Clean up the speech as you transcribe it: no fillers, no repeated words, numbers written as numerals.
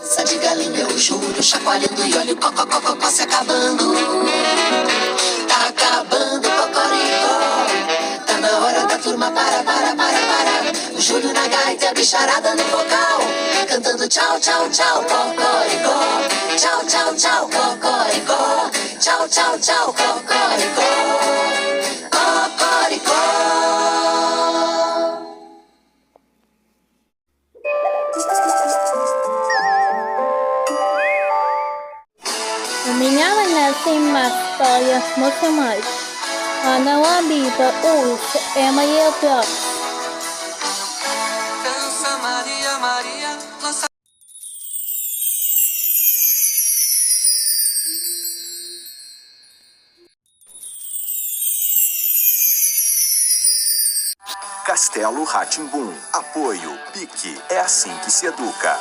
Essa de galinha eu juro, chacoalhando e olha o cocó se acabando. Tá acabando o cocoricó. Tá na hora da turma para. O Júlio na gaita e a bicharada no vocal. Cantando tchau, tchau, tchau, cocoricó. Tchau, tchau, tchau, cocoricó. Tchau, tchau, tchau, cocoricó. Cocoricó. Amanhã nascem mais histórias muito mais. A não habita hoje é Maria Própria. Dança Maria, Maria, lança. Castelo Rá-Tim-Bum. Apoio. PIC. É assim que se educa.